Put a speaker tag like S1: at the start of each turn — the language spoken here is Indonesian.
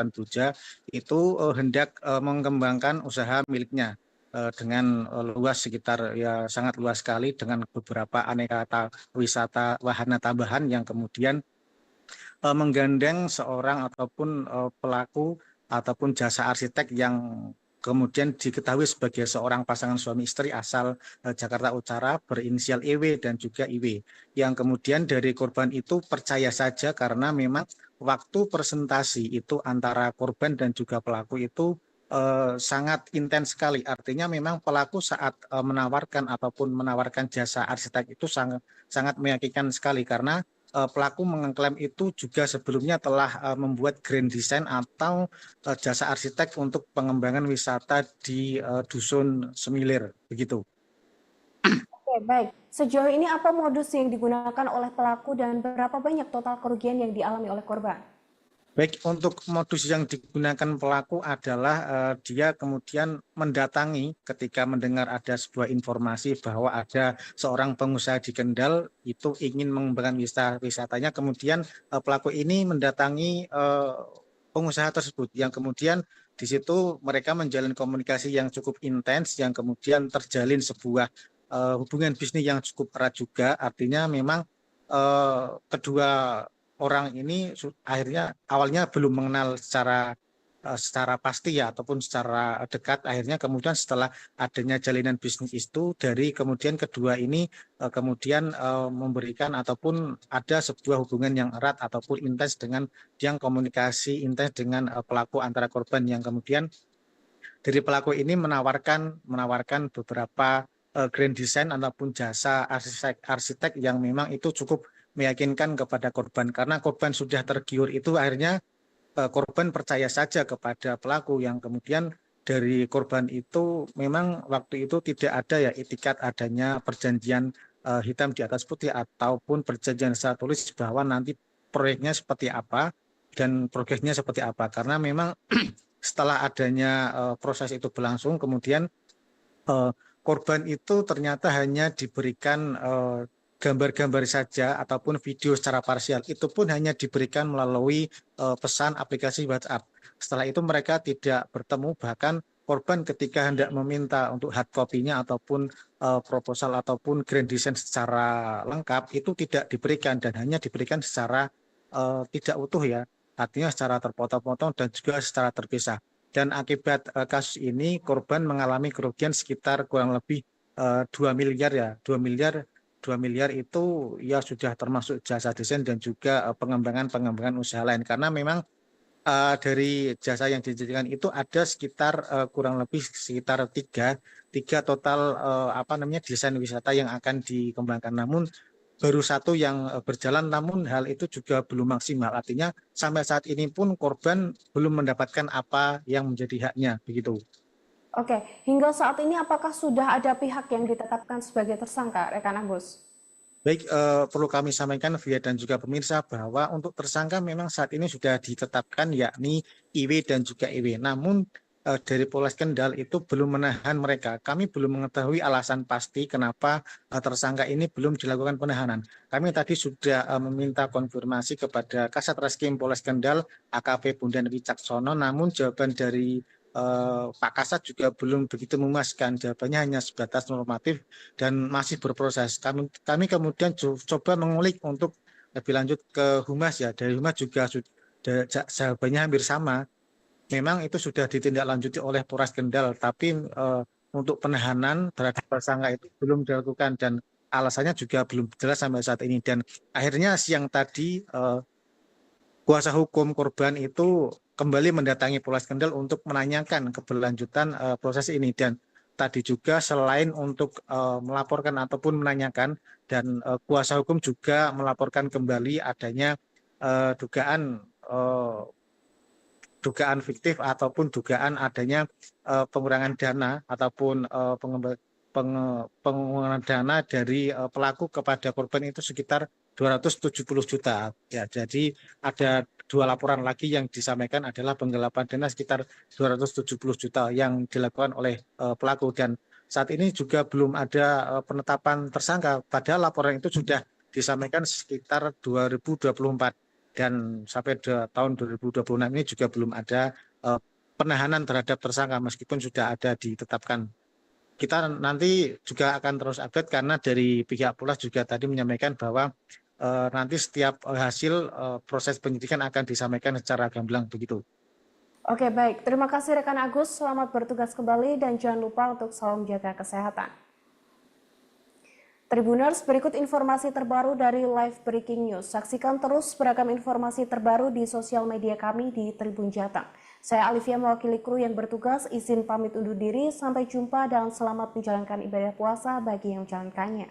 S1: Buja itu hendak mengembangkan usaha miliknya dengan luas sekitar ya sangat luas sekali dengan beberapa aneka wisata wahana tambahan yang kemudian menggandeng seorang ataupun pelaku ataupun jasa arsitek yang kemudian diketahui sebagai seorang pasangan suami istri asal Jakarta Utara berinisial EW dan juga IW. Yang kemudian dari korban itu percaya saja karena memang waktu presentasi itu antara korban dan juga pelaku itu sangat intens sekali. Artinya memang pelaku saat menawarkan jasa arsitek itu sangat meyakinkan sekali karena pelaku mengklaim itu juga sebelumnya telah membuat grand design atau jasa arsitek untuk pengembangan wisata di Dusun Semilir, begitu.
S2: Oke, baik. Sejauh ini apa modus yang digunakan oleh pelaku dan berapa banyak total kerugian yang dialami oleh korban?
S1: Baik, untuk modus yang digunakan pelaku adalah dia kemudian mendatangi ketika mendengar ada sebuah informasi bahwa ada seorang pengusaha di Kendal itu ingin mengembangkan wisatanya, kemudian pelaku ini mendatangi pengusaha tersebut yang kemudian di situ mereka menjalin komunikasi yang cukup intens yang kemudian terjalin sebuah hubungan bisnis yang cukup erat juga. Artinya memang kedua orang ini akhirnya awalnya belum mengenal secara pasti ya ataupun secara dekat, akhirnya kemudian setelah adanya jalinan bisnis itu dari kemudian kedua ini kemudian memberikan ataupun ada sebuah hubungan yang erat ataupun intens dengan yang komunikasi intens dengan pelaku antara korban yang kemudian dari pelaku ini menawarkan beberapa grand design ataupun jasa arsitek yang memang itu cukup meyakinkan kepada korban karena korban sudah tergiur itu akhirnya korban percaya saja kepada pelaku yang kemudian dari korban itu memang waktu itu tidak ada ya itikat adanya perjanjian hitam di atas putih ataupun perjanjian secara tulis bahwa nanti proyeknya seperti apa dan progresnya seperti apa karena memang setelah adanya proses itu berlangsung kemudian korban itu ternyata hanya diberikan gambar-gambar saja ataupun video secara parsial, itu pun hanya diberikan melalui pesan aplikasi WhatsApp. Setelah itu mereka tidak bertemu, bahkan korban ketika hendak meminta untuk hard copy-nya ataupun proposal ataupun grand design secara lengkap itu tidak diberikan dan hanya diberikan secara tidak utuh ya, artinya secara terpotong-potong dan juga secara terpisah. Dan akibat kasus ini korban mengalami kerugian sekitar kurang lebih 2 miliar ya, 2 miliar itu ya sudah termasuk jasa desain dan juga pengembangan usaha lain karena memang dari jasa yang dijajakan itu ada sekitar kurang lebih sekitar tiga total desain wisata yang akan dikembangkan, namun baru satu yang berjalan, namun hal itu juga belum maksimal, artinya sampai saat ini pun korban belum mendapatkan apa yang menjadi haknya, begitu.
S2: Oke, hingga saat ini apakah sudah ada pihak yang ditetapkan sebagai tersangka, rekan Agus?
S1: Baik, perlu kami sampaikan via dan juga pemirsa bahwa untuk tersangka memang saat ini sudah ditetapkan yakni IW dan juga EW. Namun dari Polres Kendal itu belum menahan mereka. Kami belum mengetahui alasan pasti kenapa tersangka ini belum dilakukan penahanan. Kami tadi sudah meminta konfirmasi kepada Kasat Reskrim Polres Kendal AKP Bundan Wicaksono, namun jawaban dari Pak Kasat juga belum begitu memuaskan. Jawabannya hanya sebatas normatif dan masih berproses. Kami kemudian coba mengulik untuk lebih lanjut ke Humas ya. Dari Humas juga jawabannya hampir sama. Memang itu sudah ditindaklanjuti oleh Polres Kendal, tapi untuk penahanan terhadap tersangka itu belum dilakukan dan alasannya juga belum jelas sampai saat ini. Dan akhirnya siang tadi kuasa hukum korban itu kembali mendatangi Polres Kendal untuk menanyakan keberlanjutan proses ini. Dan tadi juga selain untuk melaporkan ataupun menanyakan, dan kuasa hukum juga melaporkan kembali adanya dugaan fiktif ataupun dugaan adanya pengurangan dana ataupun pengurangan dana dari pelaku kepada korban itu sekitar 270 juta. Ya, jadi ada dua laporan lagi yang disampaikan adalah penggelapan dana sekitar 270 juta yang dilakukan oleh pelaku, dan saat ini juga belum ada penetapan tersangka. Padahal laporan itu sudah disampaikan sekitar 2024 dan sampai tahun 2026 ini juga belum ada penahanan terhadap tersangka meskipun sudah ada ditetapkan. Kita nanti juga akan terus update karena dari pihak Polres juga tadi menyampaikan bahwa nanti setiap hasil proses penyidikan akan disampaikan secara gamblang begitu.
S2: Oke, baik. Terima kasih rekan Agus. Selamat bertugas kembali dan jangan lupa untuk selalu menjaga kesehatan. Tribuners, berikut informasi terbaru dari Live Breaking News. Saksikan terus beragam informasi terbaru di sosial media kami di Tribun Jateng. Saya Alivia mewakili kru yang bertugas, izin pamit undur diri. Sampai jumpa dan selamat menjalankan ibadah puasa bagi yang menjalankannya.